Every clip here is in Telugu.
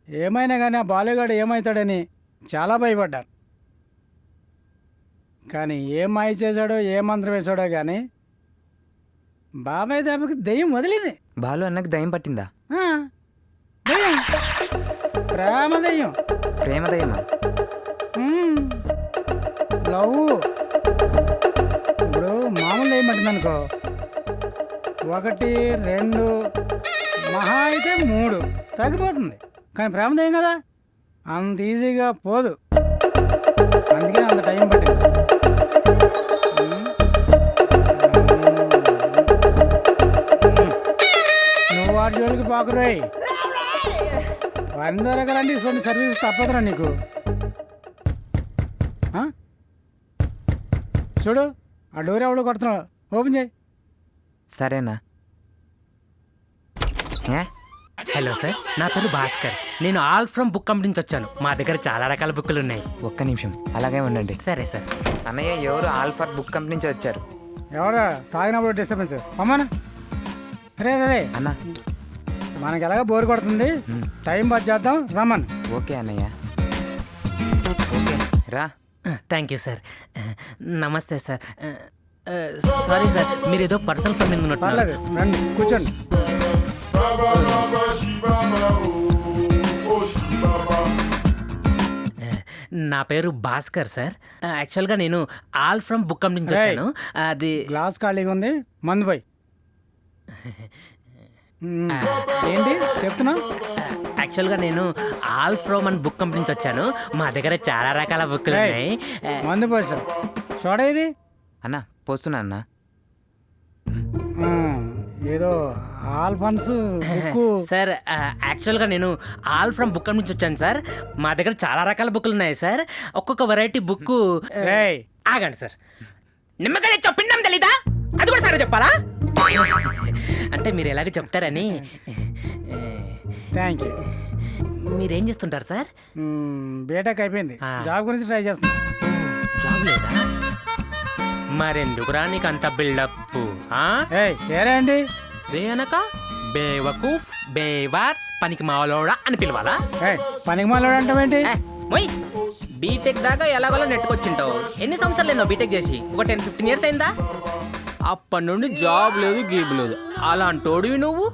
ఏమైనా కానీ ఆ బాలుగాడు ఏమవుతాడని చాలా భయపడ్డాను. కానీ ఏం మాయ చేశాడో ఏ మంత్రం వేశాడో కానీ బాబాయ్ దెబ్బకి దెయ్యం వదిలింది. బాలు అన్నకు దయ్యం పట్టిందా? ఆ, దెయ్యం, ప్రేమ దెయ్యం. ప్రేమ దయ్యమా? లవ్. ఇప్పుడు మామూలు దెయ్యం పట్టిందనుకో, 1 2 మహా అయితే 3 తగ్గిపోతుంది. కానీ ప్రేమ దెయ్యం కదా, అంత ఈజీగా పోదు. అందుకే అంత టైం పట్టింది. నువ్వు వాడి జోలికి పాకురాయి. వారిని దొరకాలంటే ఇటువంటి సర్వీస్ తప్పదురా నీకు. చూడు, ఆ డోర్ ఎవడో కొడుతున్నాడు, ఓపెన్ చేయి. సరేనా? హలో సార్, నా పేరు భాస్కర్. నేను ఆల్ ఫ్రమ్ బుక్ కంపెనీ నుంచి వచ్చాను. మా దగ్గర చాలా రకాల బుక్కులు ఉన్నాయి. ఒక్క నిమిషం అలాగే ఉండండి. సరే సార్. అన్నయ్య ఎవరు ఆల్ఫర్ బుక్ కంపెనీ నుంచి వచ్చారు? ఎవరా తాగినప్పుడు డిస్టర్బెన్స్ అమ్మానా? రే రే అన్న, మనకి ఎలాగ బోర్ కొడుతుంది, టైం పాస్ చేద్దాం, రమ్మన్. ఓకే అన్నయ్య, ఓకే రా. Thank you sir. నమస్తే సార్. సారీ సార్, మీరు ఏదో పర్సనల్ పని మీద ఉన్నట్టు. పర్లేదు, రండి కూర్చోండి. నా పేరు భాస్కర్ సార్. యాక్చువల్గా నేను ఆల్ ఫ్రమ్ బుక్ కంపెనీ నుంచి వచ్చాను. అది గ్లాస్ ఖాళీగా ఉంది, మందు పోయి. ఏంటి చెప్తున్నా? యాక్చువల్గా నేను all from and book company నుంచి వచ్చాను. మా దగ్గర చాలా రకాల బుక్లు ఉన్నాయి. మందు పోసా చూడ ఇది. అన్న పోస్తున్నా అన్న. ఏదో ఆల్ఫాన్స్ బుక్. సార్ యాక్చువల్గా నేను ఆల్ ఫ్రమ్ బుక్ నుంచి వచ్చాను సార్. మా దగ్గర చాలా రకాల బుక్లు ఉన్నాయి సార్. ఒక్కొక్క వెరైటీ బుక్. ఆగండి సార్, నిమ్మకాయ చెప్పిందాం తెలీదా? అది కూడా సరే చెప్పాలా? అంటే మీరు ఎలాగ చెప్తారని. Thank you. మీరేం చేస్తుంటారు సార్? బీటెక్ అయిపోయింది, జాబ్ గురించి ట్రై చేస్తున్నా. జాబ్ లేదా? మరెందుకురా నీకు అంత బిల్డప్? ఏరే అండి వెనక బేవకూఫ్, బేవార్స్, పనికి మాలోడా అని పిలవాలా? పనికి మాలోడా అంటావేంటి? మొయ్, బీటెక్ దాకా ఎలాగోలా నెట్టుకొచ్చింటావు. ఎన్ని సంవత్సరాలు లేదో బీటెక్ చేసి? ఒక 10-15 ఇయర్స్ అయిందా? అప్పటి నుండి జాబ్ లేదు, గీబ్ లేదు. అలాంటోడివి నువ్వు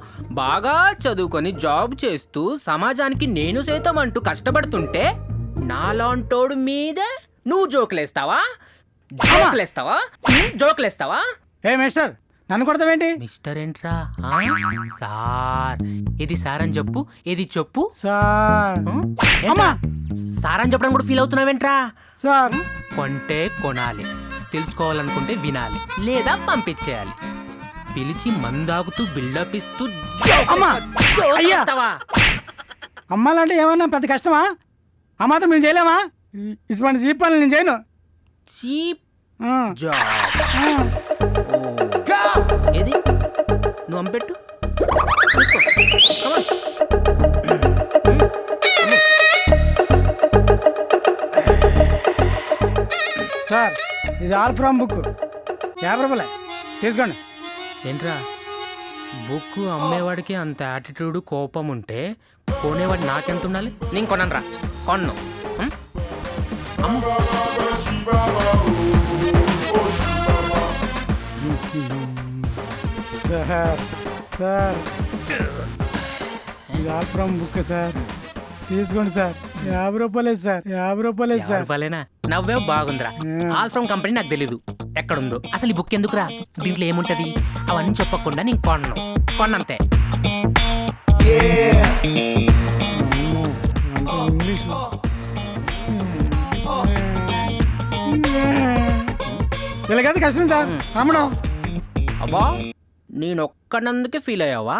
బాగా చదువుకొని జాబ్ చేస్తూ సమాజానికి నేను సైతం అంటూ కష్టపడుతుంటే నాలాంటోడు మీదే నువ్వు జోకులేస్తావా? జోకులేస్తావా? ఏ మిస్టర్, నన్ను కొడతావేంటి? మిస్టర్ ఏంట్రా? సార్, ఇది సార్ అని చెప్పు. ఇది చెప్పు సార్. సార్ అని చెప్పడం కూడా ఫీల్ అవుతున్నావేంట్రా? సార్, కొంటే కొనాలి, తెలుసుకోవాలనుకుంటే వినాలి, లేదా పంపించేయాలి. పిలిచి మందాగుతూ బిల్డప్ ఇస్తూ అమ్మాలంటే ఏమన్నా పెద్ద కష్టమా? ఆ మాత్రం నేను చేయలేమా? ఇటువంటి చీప్ పనులు నేను చేయను. Cheap job? ఏది నువ్వు అంపెట్టు, తీసుకో. సార్, ఇది ఆల్ ఫ్రమ్ బుక్, 50 రూపాయలే, తీసుకోండి. ఏంట్రా, బుక్ అమ్మేవాడికి అంత యాటిట్యూడ్, కోపం ఉంటే కొనేవాడు నాకెంత ఉండాలి? నేను కొనను రా, కొన్ను. సార్ సార్, ఇది ఆల్ ఫ్రమ్ బుక్ సార్, తీసుకోండి సార్. 50 రూపాయలే సార్, 50 రూపాయలే సార్. రూపాయలేనా? నవ్వే బాగుందిరా. ఆల్ ఫ్రమ్ కంపెనీ నాకు తెలీదు, ఎక్కడుందో, అసలు ఈ బుక్ ఎందుకురా, దీంట్లో ఏముంటది అవన్నీ చెప్పకుండా నేను కొన్నంతే. ఇంగ్లీష్ ఇలాగైతే కష్టం సార్ అమ్మడం. అబ్బా, నేనొక్కనందుకే ఫీల్ అయ్యావా?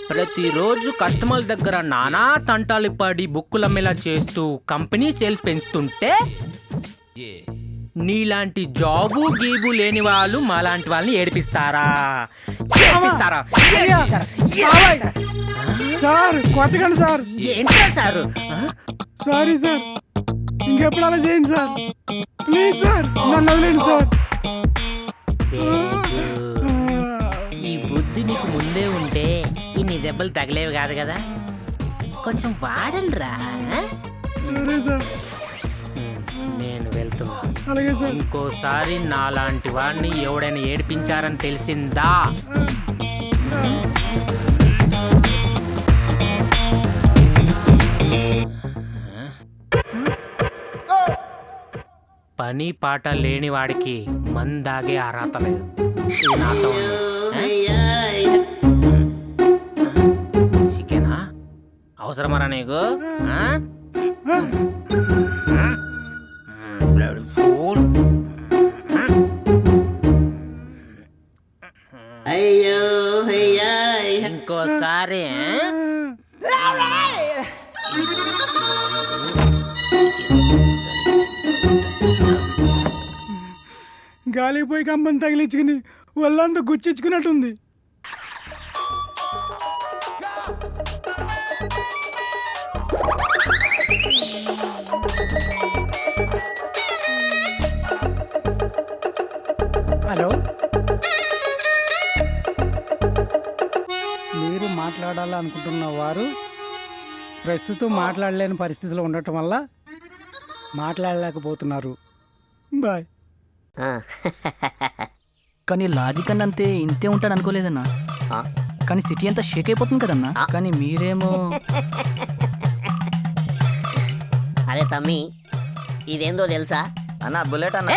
ప్రతిరోజు కస్టమర్ల దగ్గర నానా తంటాలు పడి బుక్కులు అమ్మేలా చేస్తూ కంపెనీ సేల్స్ పెంచుతుంటే నీలాంటి జాబు గీబు లేని వాళ్ళు మాలాంటి వాళ్ళని ఏడిపిస్తారా? సార్ కొట్టకండి సార్. ఏంటా సార్? సారీ సార్, ఇంకెప్పుడు అలా చేయండి సార్, ప్లీజ్ సార్, నన్ను వదిలేండి సార్. ఈ బుద్ధి నీకు ముందే ఉంటే ఇన్ని దెబ్బలు తగిలేవి కాదు కదా. కొంచెం వాడండిరా. సరే సార్. నేను వెళ్తున్నా. అలాగే సార్. ఇంకోసారి నాలాంటి వాడిని ఎవడైనా ఏడిపించారని తెలిసిందా పని పాట లేని వాడికి మందాగే అర్హత లేదు. ఇది నాతో ఉంది. చికెనా అవసరమరా నీకు? Blood full. ఇంకోసారి గాలికి పోయి కంపని తగిలించుకుని వాళ్ళంతా గుచ్చించుకున్నట్టుంది. హలో, మీరు మాట్లాడాలనుకుంటున్న వారు ప్రస్తుతం మాట్లాడలేని పరిస్థితిలో ఉండటం వల్ల మాట్లాడలేకపోతున్నారు. బాయ్. కానీ లాజిక్ అన్నంతే ఇంతే ఉంటాడు అనుకోలేదన్నా. కానీ సిటీ అంతా షేక్ అయిపోతుంది కదన్నా. కానీ మీరేమో అరే తమ్మి, ఇదేందో తెలుసా? అన్న బుల్లెట్ అన్న.